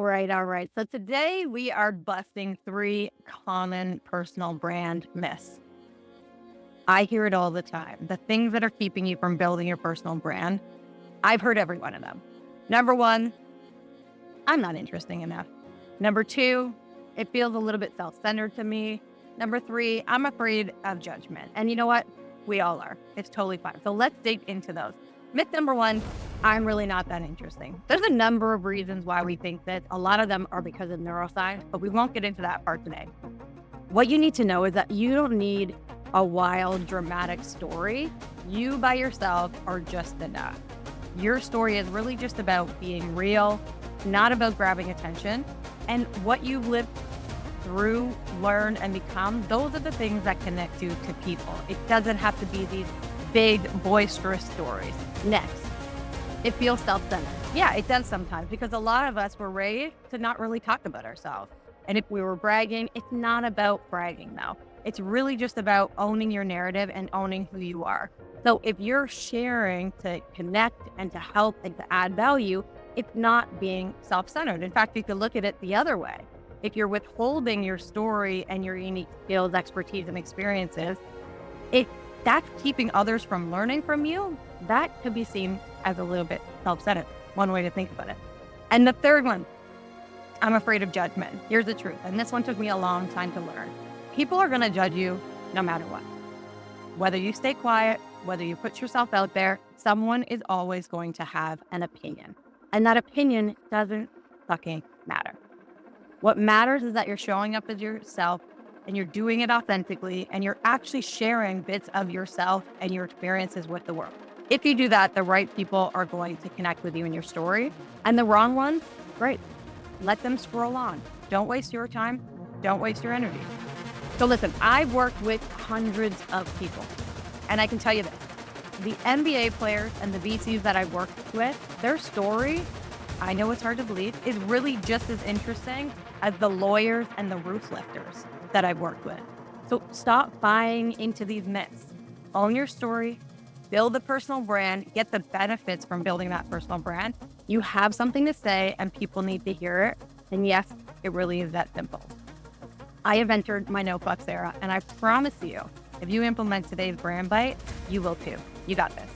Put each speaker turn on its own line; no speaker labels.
All right. So today we are busting three common personal brand myths. I hear it all the time. The things that are keeping you from building your personal brand. I've heard every one of them. Number one, I'm not interesting enough. Number two, it feels a little bit self-centered to me. Number three, I'm afraid of judgment. And you know what? We all are. It's totally fine. So let's dig into those. Myth number one, I'm really not that interesting. There's a number of reasons why we think that. A lot of them are because of neuroscience, but we won't get into that part today. What you need to know is that you don't need a wild, dramatic story. You by yourself are just enough. Your story is really just about being real, not about grabbing attention. And what you've lived through, learn, and become, those are the things that connect you to people. It doesn't have to be these big, boisterous stories. Next, it feels self-centered. Yeah, it does sometimes, because a lot of us were raised to not really talk about ourselves. And if we were bragging, it's not about bragging though. It's really just about owning your narrative and owning who you are. So if you're sharing to connect and to help and to add value, it's not being self-centered. In fact, you could look at it the other way. If you're withholding your story and your unique skills, expertise, and experiences, if that's keeping others from learning from you, that could be seen as a little bit self-centered. One way to think about it. And the third one, I'm afraid of judgment. Here's the truth. And this one took me a long time to learn. People are going to judge you no matter what. Whether you stay quiet, whether you put yourself out there, someone is always going to have an opinion. And that opinion doesn't fucking matter. What matters is that you're showing up as yourself and you're doing it authentically and you're actually sharing bits of yourself and your experiences with the world. If you do that, the right people are going to connect with you in your story, and the wrong ones, great. Let them scroll on. Don't waste your time. Don't waste your energy. So listen, I've worked with hundreds of people, and I can tell you this, the NBA players and the VCs that I've worked with, their story, I know it's hard to believe, is really just as interesting as the lawyers and the roof lifters that I've worked with. So stop buying into these myths. Own your story, build a personal brand, get the benefits from building that personal brand. You have something to say and people need to hear it. And yes, it really is that simple. I have entered my no fucks era, and I promise you, if you implement today's brand bite, you will too. You got this.